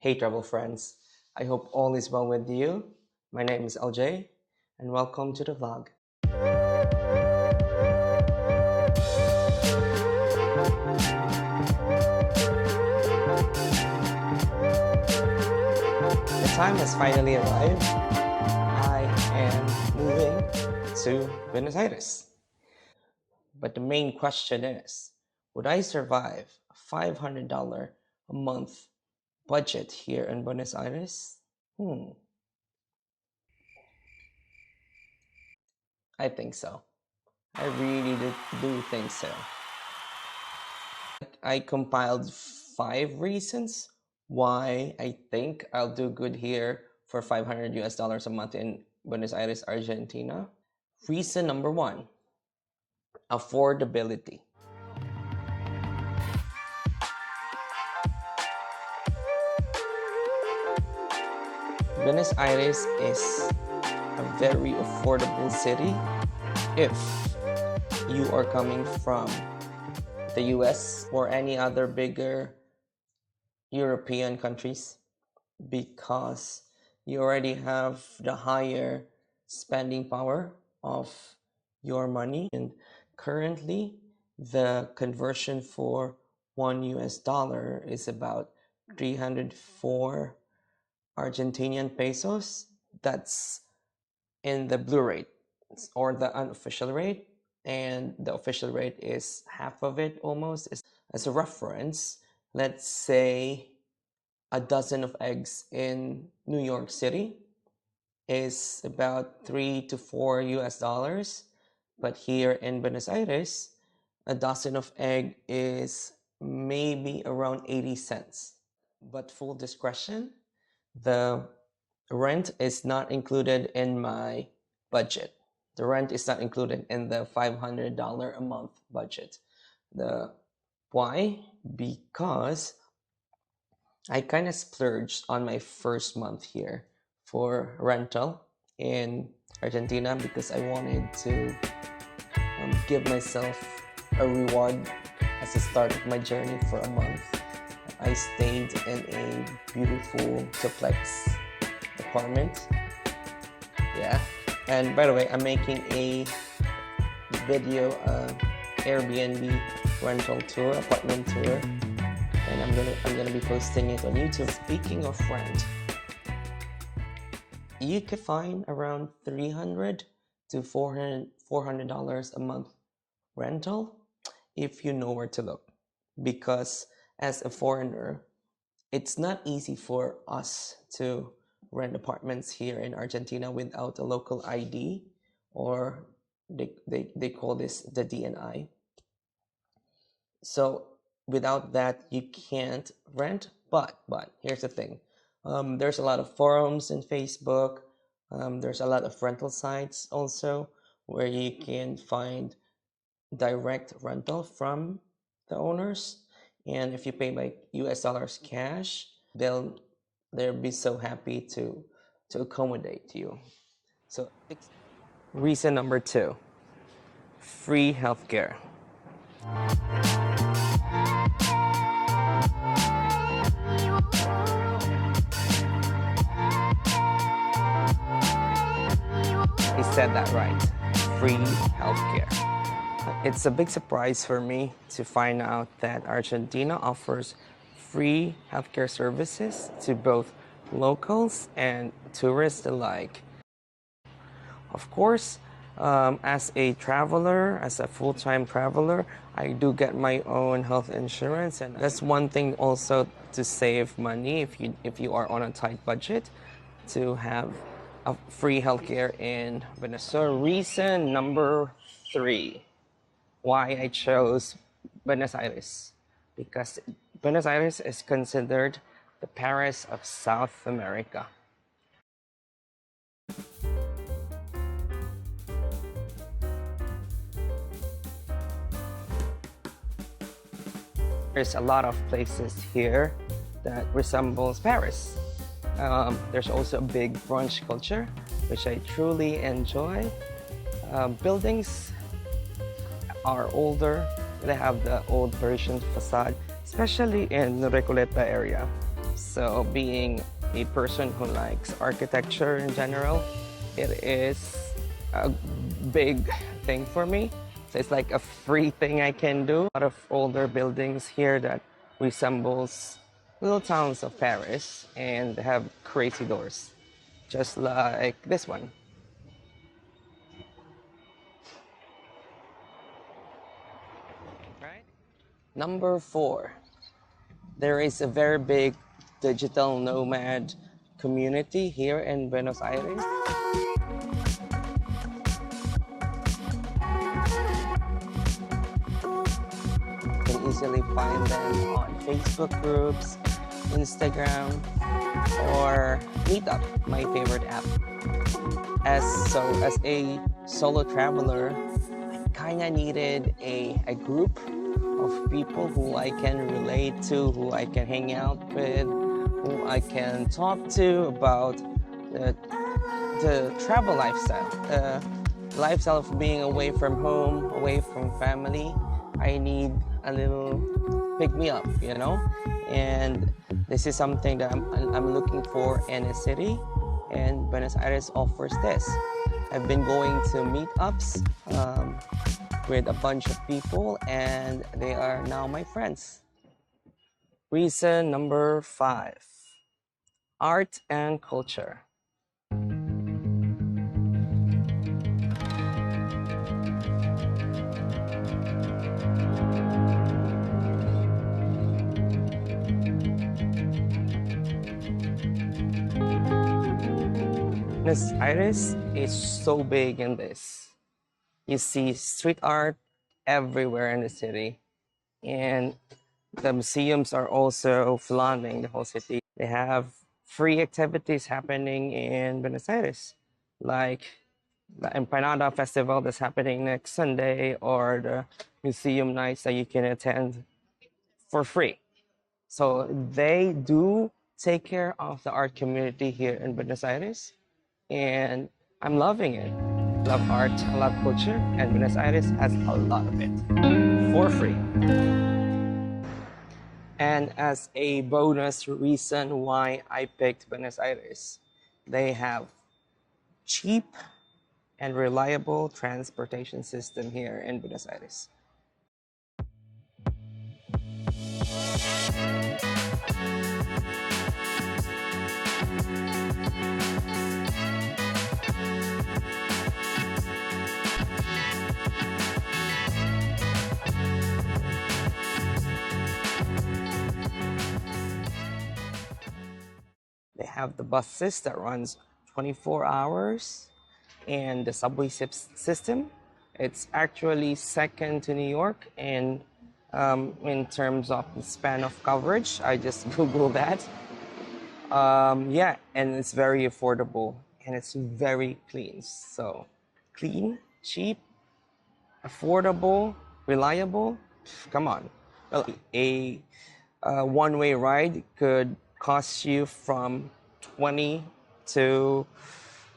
Hey, travel friends. I hope all is well with you. My name is LJ, and welcome to the vlog. The time has finally arrived. I am moving to Buenos Aires. But the main question is, would I survive a $500 a month budget here in Buenos Aires? I think so. I really do think so. I compiled 5 reasons why I think I'll do good here for 500 US dollars a month in Buenos Aires, Argentina. Reason number 1, affordability. Buenos Aires is a very affordable city if you are coming from the US or any other bigger European countries, because you already have the higher spending power of your money. And currently, the conversion for $1 is about 304 Argentinian pesos. That's in the blue rate or the unofficial rate, and the official rate is half of it almost. As a reference, let's say a dozen of eggs in New York City is about 3 to 4 US dollars, but here in Buenos Aires, a dozen of egg is maybe around 80 cents. But full discretion, the rent is not included in my budget. The rent is not included in the $500 a month budget. Why? Because I kind of splurged on my first month here for rental in Argentina because I wanted to give myself a reward as the start of my journey for a month. I stayed in a beautiful duplex apartment. Yeah. And by the way, I'm making a video Airbnb rental tour, apartment tour, and I'm gonna be posting it on YouTube. Speaking of rent, you can find around $300 to $400 a month rental if you know where to look, because as a foreigner, it's not easy for us to rent apartments here in Argentina without a local ID, or they call this the DNI. So without that, you can't rent. But here's the thing. There's a lot of forums in Facebook. There's a lot of rental sites also where you can find direct rental from the owners. And if you pay by US dollars cash, they'll be so happy to accommodate you. So reason number 2, free healthcare. He said that right, free healthcare. It's a big surprise for me to find out that Argentina offers free healthcare services to both locals and tourists alike. Of course, as a traveler, as a full-time traveler, I do get my own health insurance, and that's one thing also to save money if you are on a tight budget, to have a free healthcare in Venezuela. Reason number 3 why I chose Buenos Aires, because Buenos Aires is considered the Paris of South America. There's a lot of places here that resembles Paris. There's also a big brunch culture, which I truly enjoy. Buildings are older. They have the old Parisian facade, especially in the Recoleta area. So being a person who likes architecture in general, it is a big thing for me. So it's like a free thing I can do. A lot of older buildings here that resembles little towns of Paris and have crazy doors, just like this one. Right? Number 4, there is a very big digital nomad community here in Buenos Aires. You can easily find them on Facebook groups, Instagram, or Meetup, my favorite app. As a solo traveler, I kinda needed a group of people who I can relate to, who I can hang out with, who I can talk to about the travel lifestyle, the lifestyle of being away from home, away from family. I need a little pick me up, you know? And this is something that I'm looking for in a city, and Buenos Aires offers this. I've been going to meetups with a bunch of people, and they are now my friends. Reason number 5, art and culture. Buenos Aires is so big in this. You see street art everywhere in the city, and the museums are also flaunting the whole city. They have free activities happening in Buenos Aires, like the Empanada Festival that's happening next Sunday, or the museum nights that you can attend for free. So they do take care of the art community here in Buenos Aires, and I'm loving it. I love art, I love culture, and Buenos Aires has a lot of it for free. And as a bonus reason why I picked Buenos Aires, they have cheap and reliable transportation system here in Buenos Aires. They have the buses that runs 24 hours, and the subway system. It's actually second to New York in terms of the span of coverage. I just Googled that. Yeah, and it's very affordable, and it's very clean. So clean, cheap, affordable, reliable. Come on. Well, a one-way ride could cost you from 20 to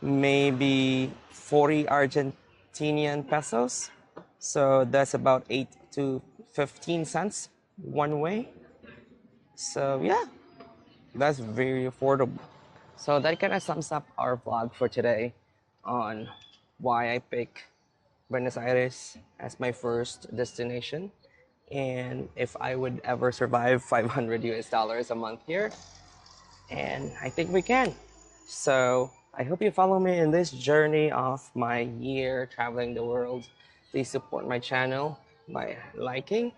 maybe 40 Argentinian pesos. So that's about 8 to 15 cents one way. So yeah, that's very affordable. So that kind of sums up our vlog for today on why I pick Buenos Aires as my first destination, and if I would ever survive 500 US dollars a month here. And I think we can. So I hope you follow me in this journey of my year traveling the world. Please support my channel by liking,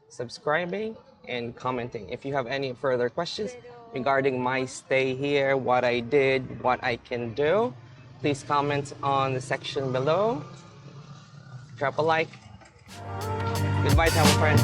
subscribing, and commenting. If you have any further questions regarding my stay here, what I did, what I can do, please comment on the section below. Drop a like. Goodbye, travel friends.